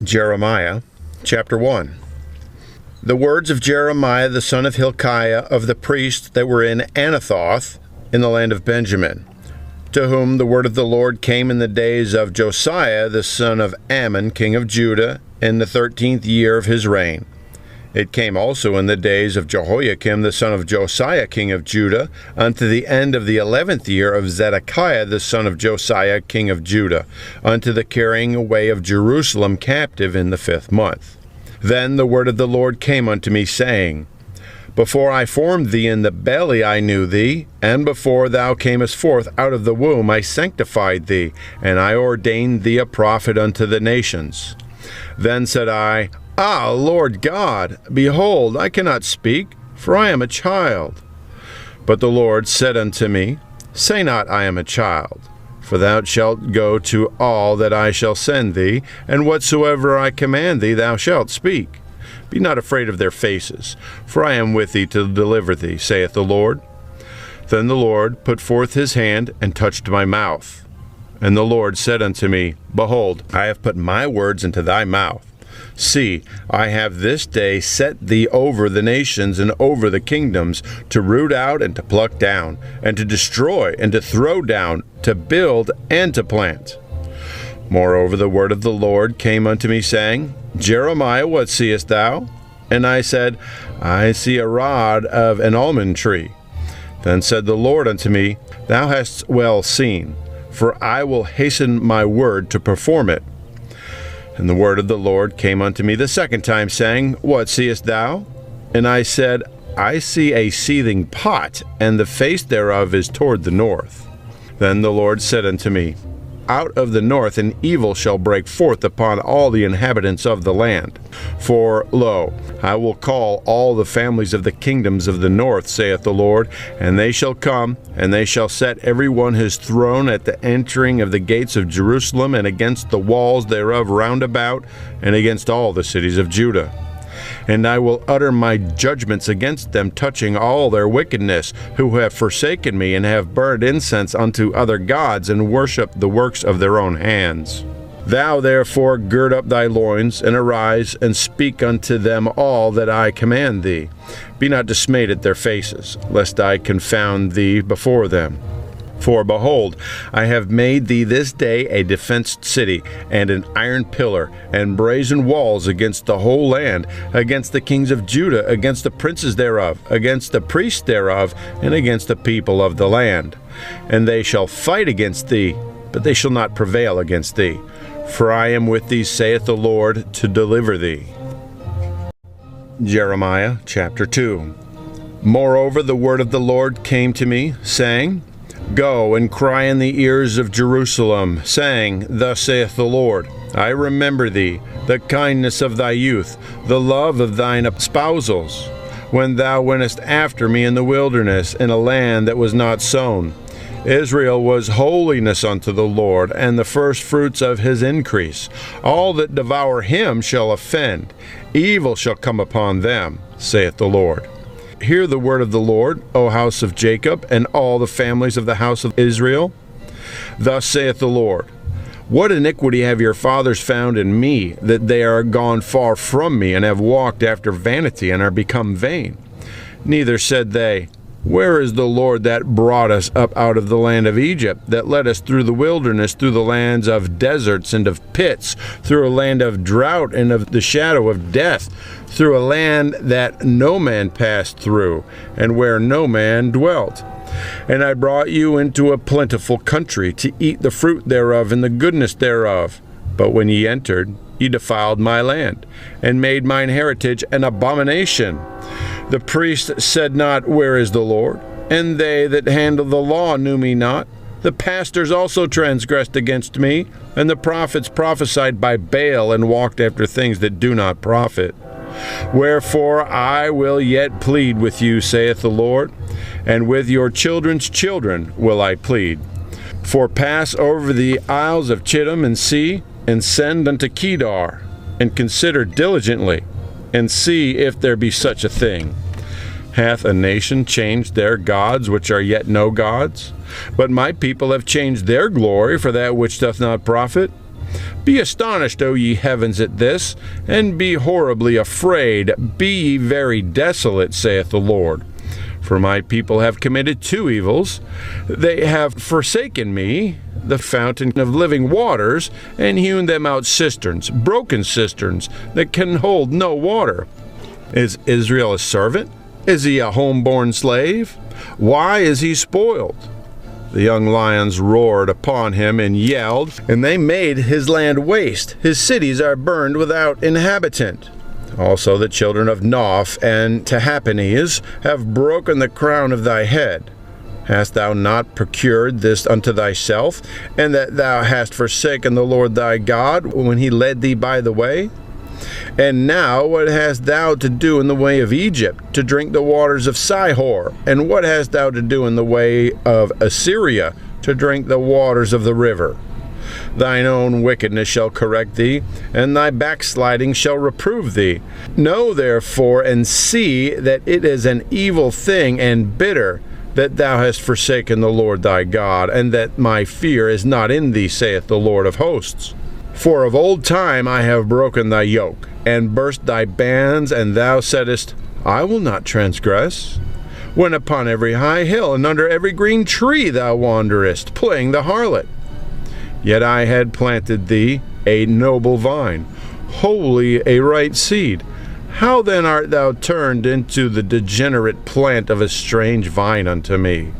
Jeremiah, chapter 1. The words of Jeremiah the son of Hilkiah of the priests that were in Anathoth in the land of Benjamin, to whom the word of the Lord came in the days of Josiah the son of Amon, king of Judah, in the 13th year of his reign. It came also in the days of Jehoiakim the son of Josiah, king of Judah, unto the end of the 11th year of Zedekiah the son of Josiah, king of Judah, unto the carrying away of Jerusalem captive in the 5th month. Then the word of the Lord came unto me, saying, Before I formed thee in the belly I knew thee, and before thou camest forth out of the womb I sanctified thee, and I ordained thee a prophet unto the nations. Then said I, Ah, Lord God, behold, I cannot speak, for I am a child. But the Lord said unto me, Say not, I am a child, for thou shalt go to all that I shall send thee, and whatsoever I command thee thou shalt speak. Be not afraid of their faces, for I am with thee to deliver thee, saith the Lord. Then the Lord put forth his hand and touched my mouth. And the Lord said unto me, Behold, I have put my words into thy mouth. See, I have this day set thee over the nations and over the kingdoms, to root out and to pluck down, and to destroy and to throw down, to build and to plant. Moreover, the word of the Lord came unto me, saying, Jeremiah, what seest thou? And I said, I see a rod of an almond tree. Then said the Lord unto me, Thou hast well seen, for I will hasten my word to perform it. And the word of the Lord came unto me the second time, saying, What seest thou? And I said, I see a seething pot, and the face thereof is toward the north. Then the Lord said unto me, Out of the north an evil shall break forth upon all the inhabitants of the land. For, lo, I will call all the families of the kingdoms of the north, saith the Lord, and they shall come, and they shall set every one his throne at the entering of the gates of Jerusalem, and against the walls thereof round about, and against all the cities of Judah. And I will utter my judgments against them, touching all their wickedness, who have forsaken me, and have burned incense unto other gods, and worshipped the works of their own hands. Thou therefore gird up thy loins, and arise, and speak unto them all that I command thee. Be not dismayed at their faces, lest I confound thee before them. For, behold, I have made thee this day a defenced city, and an iron pillar, and brazen walls against the whole land, against the kings of Judah, against the princes thereof, against the priests thereof, and against the people of the land. And they shall fight against thee, but they shall not prevail against thee. For I am with thee, saith the Lord, to deliver thee. Jeremiah chapter 2. Moreover, the word of the Lord came to me, saying, Go and cry in the ears of Jerusalem, saying, Thus saith the Lord, I remember thee, the kindness of thy youth, the love of thine espousals, when thou wentest after me in the wilderness, in a land that was not sown. Israel was holiness unto the Lord, and the firstfruits of his increase. All that devour him shall offend. Evil shall come upon them, saith the Lord. Hear the word of the Lord, O house of Jacob, and all the families of the house of Israel. Thus saith the Lord, What iniquity have your fathers found in me, that they are gone far from me, and have walked after vanity, and are become vain? Neither said they, Where is the Lord that brought us up out of the land of Egypt, that led us through the wilderness, through the lands of deserts and of pits, through a land of drought and of the shadow of death, through a land that no man passed through, and where no man dwelt? And I brought you into a plentiful country, to eat the fruit thereof and the goodness thereof. But when ye entered, ye defiled my land, and made mine heritage an abomination. The priest said not, Where is the Lord? And they that handle the law knew me not. The pastors also transgressed against me, and the prophets prophesied by Baal, and walked after things that do not profit. Wherefore I will yet plead with you, saith the Lord, and with your children's children will I plead. For pass over the isles of Chittim, and see, and send unto Kedar, and consider diligently, and see if there be such a thing. Hath a nation changed their gods, which are yet no gods? But my people have changed their glory for that which doth not profit. Be astonished, O ye heavens, at this, and be horribly afraid. Be ye very desolate, saith the Lord. For my people have committed two evils. They have forsaken me, the fountain of living waters, and hewn them out cisterns, broken cisterns, that can hold no water. Is Israel a servant? Is he a homeborn slave? Why is he spoiled? The young lions roared upon him and yelled, and they made his land waste. His cities are burned without inhabitant. Also the children of Noph and Tahpanhes have broken the crown of thy head. Hast thou not procured this unto thyself, and that thou hast forsaken the Lord thy God when he led thee by the way? And now what hast thou to do in the way of Egypt, to drink the waters of Sihor? And what hast thou to do in the way of Assyria, to drink the waters of the river? Thine own wickedness shall correct thee, and thy backsliding shall reprove thee. Know therefore and see that it is an evil thing and bitter, that thou hast forsaken the Lord thy God, and that my fear is not in thee, saith the Lord of hosts. For of old time I have broken thy yoke, and burst thy bands, and thou saidst, I will not transgress. When upon every high hill and under every green tree thou wanderest, playing the harlot. Yet I had planted thee a noble vine, wholly a right seed. How then art thou turned into the degenerate plant of a strange vine unto me?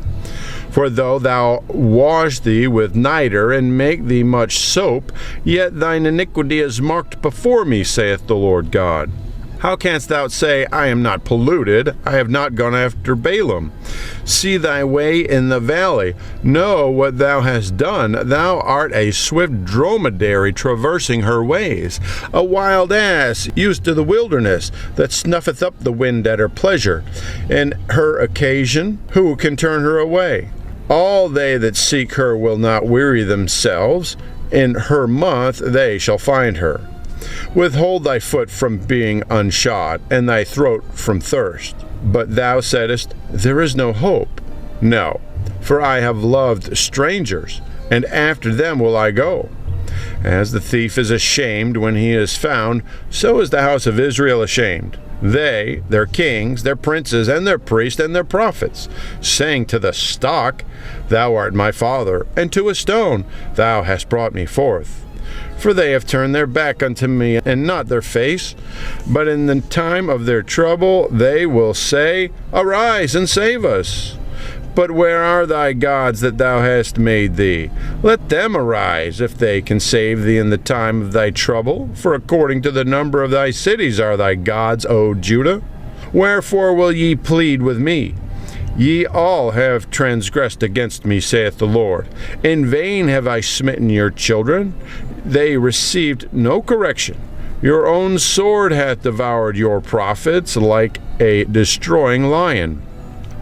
For though thou wash thee with niter, and make thee much soap, yet thine iniquity is marked before me, saith the Lord God. How canst thou say, I am not polluted, I have not gone after Balaam? See thy way in the valley, know what thou hast done. Thou art a swift dromedary traversing her ways, a wild ass used to the wilderness, that snuffeth up the wind at her pleasure. In her occasion, who can turn her away? All they that seek her will not weary themselves. In her month they shall find her. Withhold thy foot from being unshod, and thy throat from thirst. But thou saidst, there is no hope. No, for I have loved strangers, and after them will I go. As the thief is ashamed when he is found, so is the house of Israel ashamed. They, their kings, their princes, and their priests, and their prophets, saying to the stock, Thou art my father, and to a stone, Thou hast brought me forth. For they have turned their back unto me, and not their face. But in the time of their trouble they will say, Arise and save us. But where are thy gods that thou hast made thee? Let them arise, if they can save thee in the time of thy trouble. For according to the number of thy cities are thy gods, O Judah. Wherefore will ye plead with me? Ye all have transgressed against me, saith the Lord. In vain have I smitten your children. They received no correction. Your own sword hath devoured your prophets like a destroying lion.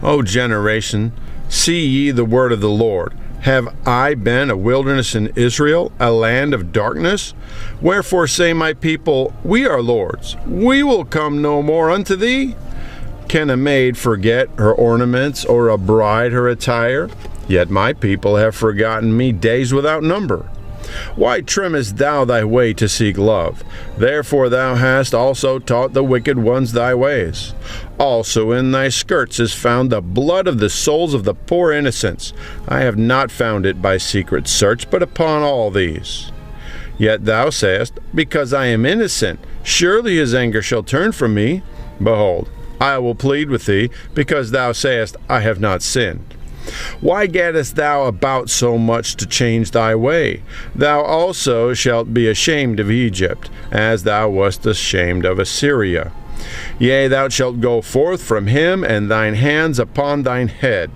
O generation, see ye the word of the Lord. Have I been a wilderness in Israel, a land of darkness? Wherefore say my people, We are lords. We will come no more unto thee. Can a maid forget her ornaments, or a bride her attire? Yet my people have forgotten me days without number. Why trimmest thou thy way to seek love? Therefore thou hast also taught the wicked ones thy ways. Also in thy skirts is found the blood of the souls of the poor innocents. I have not found it by secret search, but upon all these. Yet thou sayest, Because I am innocent, surely his anger shall turn from me. Behold, I will plead with thee, because thou sayest, I have not sinned. Why gaddest thou about so much to change thy way? Thou also shalt be ashamed of Egypt, as thou wast ashamed of Assyria. Yea, thou shalt go forth from him, and thine hands upon thine head.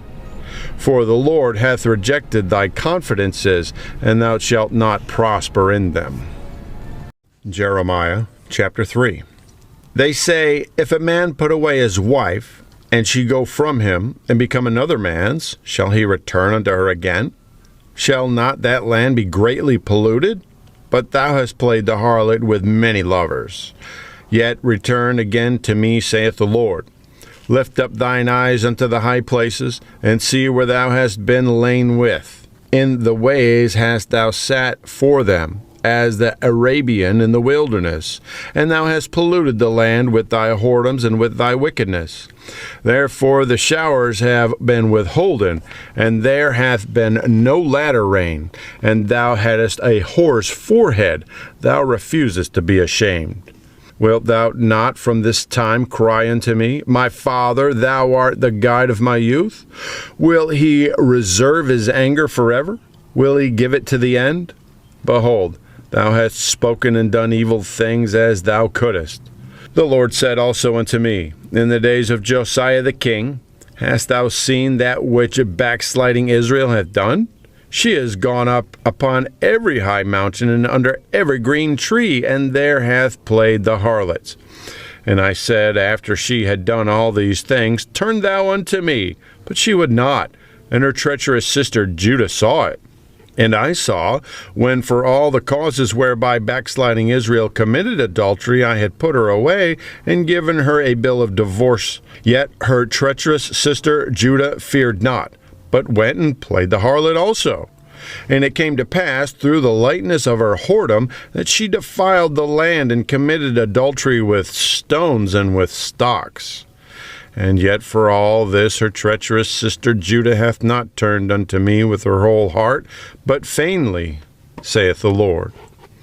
For the Lord hath rejected thy confidences, and thou shalt not prosper in them. Jeremiah chapter 3. They say, If a man put away his wife, and she go from him, and become another man's, shall he return unto her again? Shall not that land be greatly polluted? But thou hast played the harlot with many lovers. Yet return again to me, saith the Lord. Lift up thine eyes unto the high places, and see where thou hast been lain with. In the ways hast thou sat for them, as the Arabian in the wilderness, and thou hast polluted the land with thy whoredoms and with thy wickedness. Therefore the showers have been withholden, and there hath been no latter rain, and thou hadst a whore's forehead, thou refusest to be ashamed. Wilt thou not from this time cry unto me, My Father, thou art the guide of my youth? Will he reserve his anger forever? Will he give it to the end? Behold, thou hast spoken and done evil things as thou couldest. The Lord said also unto me, In the days of Josiah the king, hast thou seen that which backsliding Israel hath done? She has gone up upon every high mountain and under every green tree, and there hath played the harlots. And I said, after she had done all these things, Turn thou unto me. But she would not, and her treacherous sister Judah saw it. And I saw, when for all the causes whereby backsliding Israel committed adultery, I had put her away, and given her a bill of divorce. Yet her treacherous sister Judah feared not, but went and played the harlot also. And it came to pass, through the lightness of her whoredom, that she defiled the land, and committed adultery with stones and with stocks. And yet for all this her treacherous sister Judah hath not turned unto me with her whole heart, but feignedly, saith the Lord.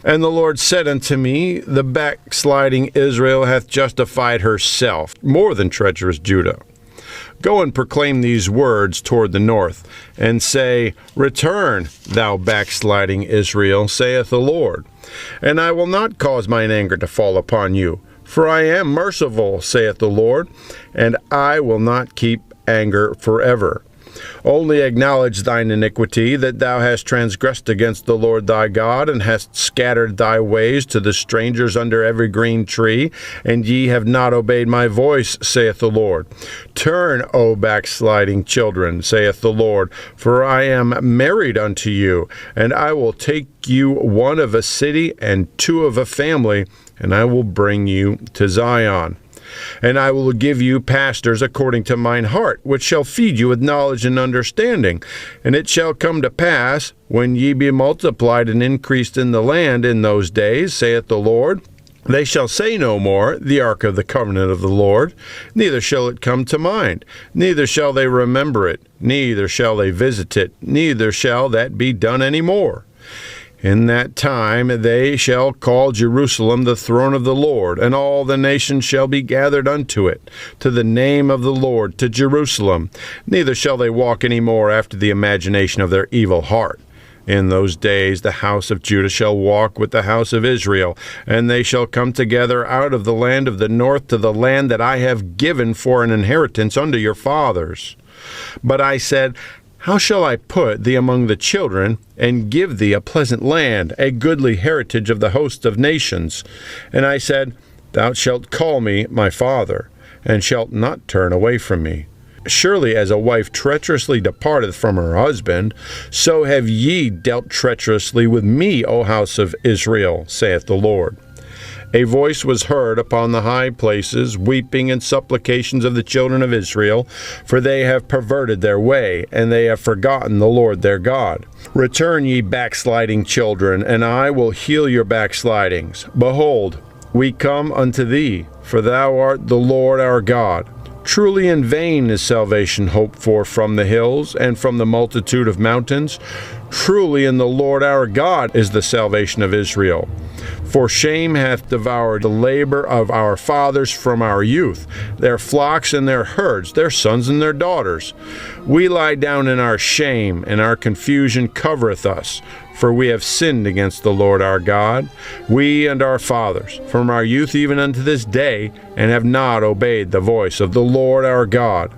And the Lord said unto me, The backsliding Israel hath justified herself more than treacherous Judah. Go and proclaim these words toward the north, and say, Return, thou backsliding Israel, saith the Lord. And I will not cause mine anger to fall upon you, for I am merciful, saith the Lord, and I will not keep anger forever. Only acknowledge thine iniquity, that thou hast transgressed against the Lord thy God, and hast scattered thy ways to the strangers under every green tree, and ye have not obeyed my voice, saith the Lord. Turn, O backsliding children, saith the Lord, for I am married unto you, and I will take you one of a city and two of a family, and I will bring you to Zion. And I will give you pastors according to mine heart, which shall feed you with knowledge and understanding. And it shall come to pass, when ye be multiplied and increased in the land in those days, saith the Lord, they shall say no more, The ark of the covenant of the Lord, neither shall it come to mind, neither shall they remember it, neither shall they visit it, neither shall that be done any more. In that time they shall call Jerusalem the throne of the Lord, and all the nations shall be gathered unto it, to the name of the Lord, to Jerusalem. Neither shall they walk any more after the imagination of their evil heart. In those days the house of Judah shall walk with the house of Israel, and they shall come together out of the land of the north to the land that I have given for an inheritance unto your fathers. But I said, How shall I put thee among the children, and give thee a pleasant land, a goodly heritage of the host of nations? And I said, Thou shalt call me my father, and shalt not turn away from me. Surely as a wife treacherously departeth from her husband, so have ye dealt treacherously with me, O house of Israel, saith the Lord. A voice was heard upon the high places, weeping and supplications of the children of Israel, for they have perverted their way, and they have forgotten the Lord their God. Return, ye backsliding children, and I will heal your backslidings. Behold, we come unto thee, for thou art the Lord our God. Truly in vain is salvation hoped for from the hills, and from the multitude of mountains. Truly in the Lord our God is the salvation of Israel. For shame hath devoured the labor of our fathers from our youth, their flocks and their herds, their sons and their daughters. We lie down in our shame, and our confusion covereth us. For we have sinned against the Lord our God, we and our fathers, from our youth even unto this day, and have not obeyed the voice of the Lord our God.